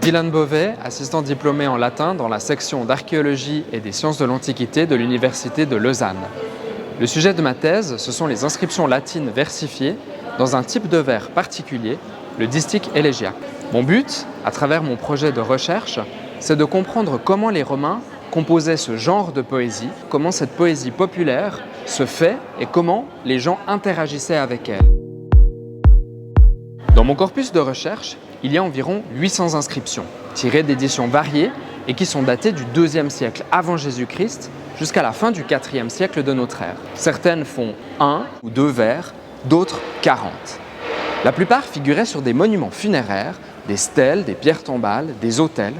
Dylan Beauvais, assistant diplômé en latin dans la section d'archéologie et des sciences de l'Antiquité de l'Université de Lausanne. Le sujet de ma thèse, ce sont les inscriptions latines versifiées dans un type de vers particulier, le distique élégiaque. Mon but, à travers mon projet de recherche, c'est de comprendre comment les Romains composaient ce genre de poésie, comment cette poésie populaire se fait et comment les gens interagissaient avec elle. Dans mon corpus de recherche, il y a environ 800 inscriptions, tirées d'éditions variées et qui sont datées du IIe siècle avant Jésus-Christ jusqu'à la fin du IVe siècle de notre ère. Certaines font 1 ou 2 vers, d'autres 40. La plupart figuraient sur des monuments funéraires, des stèles, des pierres tombales, des autels.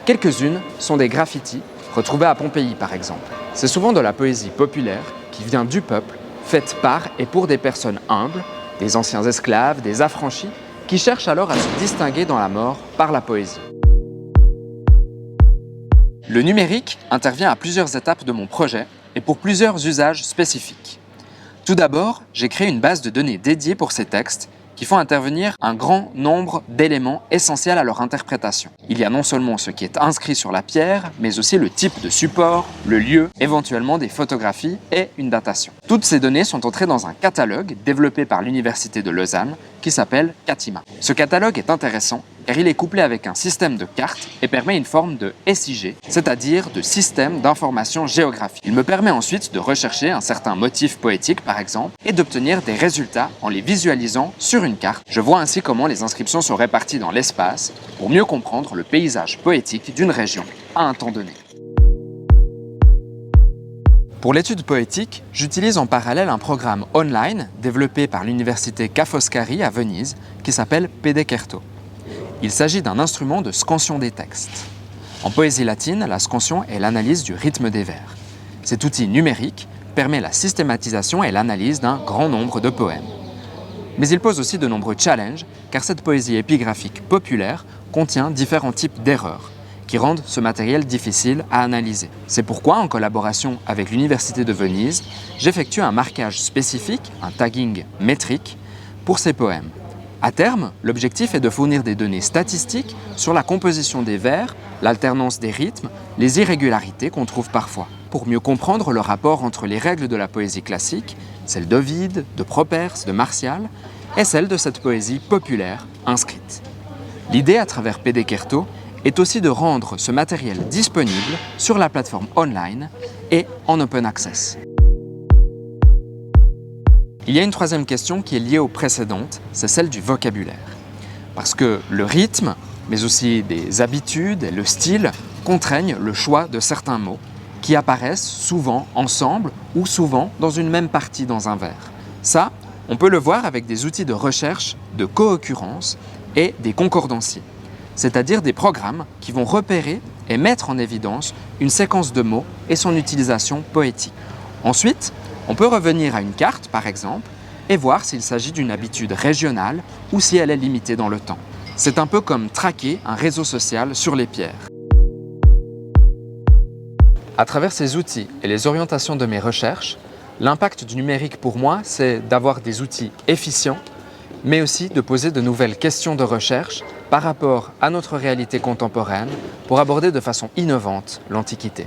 Quelques-unes sont des graffitis, retrouvés à Pompéi par exemple. C'est souvent de la poésie populaire qui vient du peuple, faite par et pour des personnes humbles, des anciens esclaves, des affranchis, qui cherchent alors à se distinguer dans la mort par la poésie. Le numérique intervient à plusieurs étapes de mon projet et pour plusieurs usages spécifiques. Tout d'abord, j'ai créé une base de données dédiée pour ces textes qui font intervenir un grand nombre d'éléments essentiels à leur interprétation. Il y a non seulement ce qui est inscrit sur la pierre, mais aussi le type de support, le lieu, éventuellement des photographies et une datation. Toutes ces données sont entrées dans un catalogue développé par l'Université de Lausanne qui s'appelle Catima. Ce catalogue est intéressant car il est couplé avec un système de cartes et permet une forme de SIG, c'est-à-dire de système d'information géographique. Il me permet ensuite de rechercher un certain motif poétique par exemple et d'obtenir des résultats en les visualisant sur une carte. Je vois ainsi comment les inscriptions sont réparties dans l'espace pour mieux comprendre le paysage poétique d'une région à un temps donné. Pour l'étude poétique, j'utilise en parallèle un programme online développé par l'université Ca' Foscari à Venise qui s'appelle Pedecerto. Il s'agit d'un instrument de scansion des textes. En poésie latine, la scansion est l'analyse du rythme des vers. Cet outil numérique permet la systématisation et l'analyse d'un grand nombre de poèmes. Mais il pose aussi de nombreux challenges car cette poésie épigraphique populaire contient différents types d'erreurs qui rendent ce matériel difficile à analyser. C'est pourquoi, en collaboration avec l'Université de Venise, j'effectue un marquage spécifique, un tagging métrique, pour ces poèmes. À terme, l'objectif est de fournir des données statistiques sur la composition des vers, l'alternance des rythmes, les irrégularités qu'on trouve parfois, pour mieux comprendre le rapport entre les règles de la poésie classique, celles d'Ovide, de Properce, de Martial, et celles de cette poésie populaire inscrite. L'idée à travers Pedecerto est aussi de rendre ce matériel disponible sur la plateforme online et en open access. Il y a une troisième question qui est liée aux précédentes, c'est celle du vocabulaire. Parce que le rythme, mais aussi des habitudes et le style contraignent le choix de certains mots qui apparaissent souvent ensemble ou souvent dans une même partie dans un vers. Ça, on peut le voir avec des outils de recherche, de co-occurrence et des concordanciers, c'est-à-dire des programmes qui vont repérer et mettre en évidence une séquence de mots et son utilisation poétique. Ensuite, on peut revenir à une carte, par exemple, et voir s'il s'agit d'une habitude régionale ou si elle est limitée dans le temps. C'est un peu comme traquer un réseau social sur les pierres. À travers ces outils et les orientations de mes recherches, l'impact du numérique pour moi, c'est d'avoir des outils efficients, mais aussi de poser de nouvelles questions de recherche par rapport à notre réalité contemporaine pour aborder de façon innovante l'Antiquité.